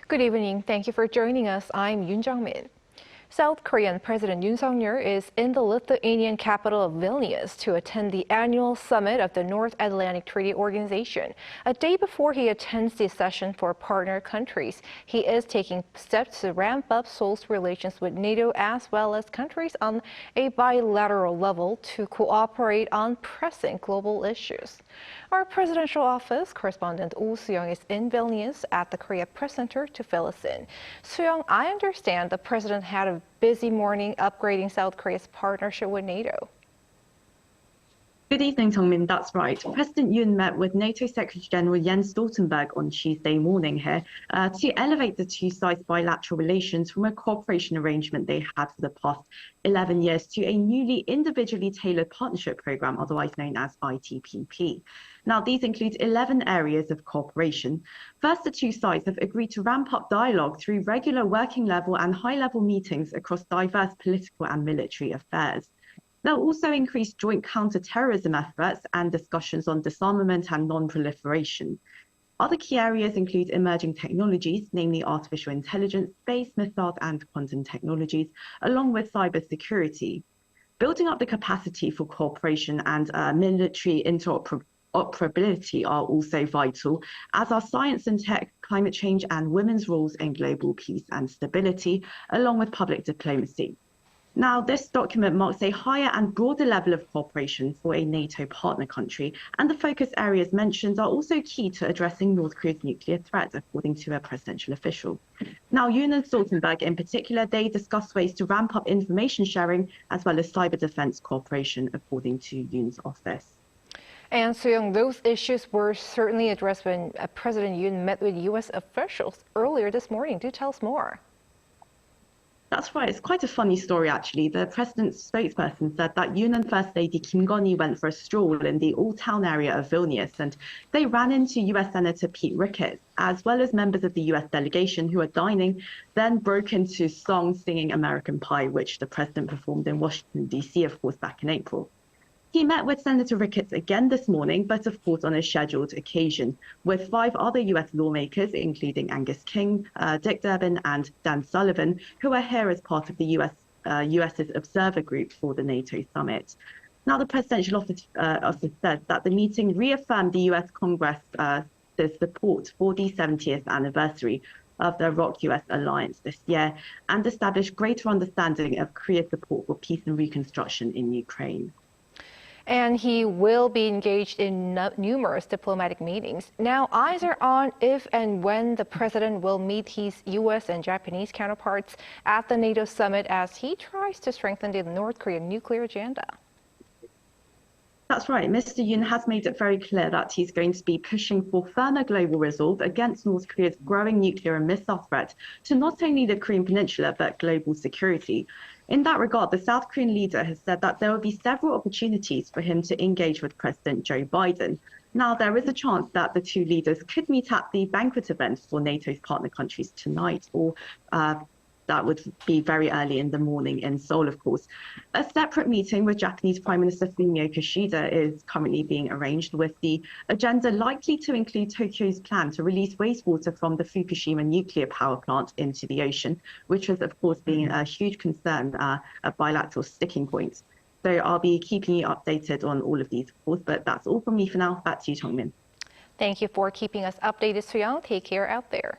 Good evening. Thank you for joining us. I'm Jungmin. South Korean President Yoon Suk Yeol is in the Lithuanian capital of Vilnius to attend the annual summit of the North Atlantic Treaty Organization. A day before he attends the session for partner countries, he is taking steps to ramp up Seoul's relations with NATO as well as countries on a bilateral level to cooperate on pressing global issues. Our presidential office correspondent Soo-young is in Vilnius at the Korea Press Center to fill us in. Soo-young, I understand the president had a busy morning upgrading South Korea's partnership with NATO. Good evening, Jungmin. That's right. President Yoon met with NATO Secretary General Jens Stoltenberg on Tuesday morning here to elevate the two sides' bilateral relations from a cooperation arrangement they had for the past 11 years to a newly individually tailored partnership program, otherwise known as ITPP. Now, these include 11 areas of cooperation. First, the two sides have agreed to ramp up dialogue through regular working level and high-level meetings across diverse political and military affairs. They'll also increase joint counter-terrorism efforts and discussions on disarmament and non-proliferation. Other key areas include emerging technologies, namely artificial intelligence, space, missiles, and quantum technologies, along with cybersecurity. Building up the capacity for cooperation and military interoperability are also vital, as are science and tech, climate change, and women's roles in global peace and stability, along with public diplomacy. Now, this document marks a higher and broader level of cooperation for a NATO partner country, and the focus areas mentioned are also key to addressing North Korea's nuclear threat, according to a presidential official. Now, Yoon and Stoltenberg in particular, they discussed ways to ramp up information sharing as well as cyber defense cooperation, according to Yoon's office. And Sooyoung, those issues were certainly addressed when President Yoon met with U.S. officials earlier this morning. Do tell us more. That's right. It's quite a funny story, actually. The president's spokesperson said that Yoon and First Lady Kim Gon-hee went for a stroll in the old-town area of Vilnius, and they ran into U.S. Senator Pete Ricketts, as well as members of the U.S. delegation who were dining, then broke into songs singing American Pie, which the president performed in Washington, D.C., of course, back in April. He met with Senator Ricketts again this morning, but of course on a scheduled occasion, with 5 other U.S. lawmakers, including Angus King, Dick Durbin, and Dan Sullivan, who are here as part of the U.S.'s observer group for the NATO summit. Now, the presidential office said that the meeting reaffirmed the U.S. Congress's support for the 70th anniversary of the ROK-US alliance this year and established greater understanding of Korea's support for peace and reconstruction in Ukraine. And he will be engaged in numerous diplomatic meetings. Now, eyes are on if and when the president will meet his U.S. and Japanese counterparts at the NATO summit as he tries to strengthen the North Korean nuclear agenda. That's right. Mr. Yoon has made it very clear that he's going to be pushing for firmer global resolve against North Korea's growing nuclear and missile threat to not only the Korean Peninsula, but global security. In that regard, the South Korean leader has said that there will be several opportunities for him to engage with President Joe Biden. Now, there is a chance that the two leaders could meet at the banquet event for NATO's partner countries tonight, or that would be very early in the morning in Seoul, of course. A separate meeting with Japanese Prime Minister Fumio Kishida is currently being arranged, with the agenda likely to include Tokyo's plan to release wastewater from the Fukushima nuclear power plant into the ocean, which has, of course, been a huge concern, a bilateral sticking point. So I'll be keeping you updated on all of these, of course, but that's all from me for now. Back to you, Jungmin. Thank you for keeping us updated, Sooyoung. Take care out there.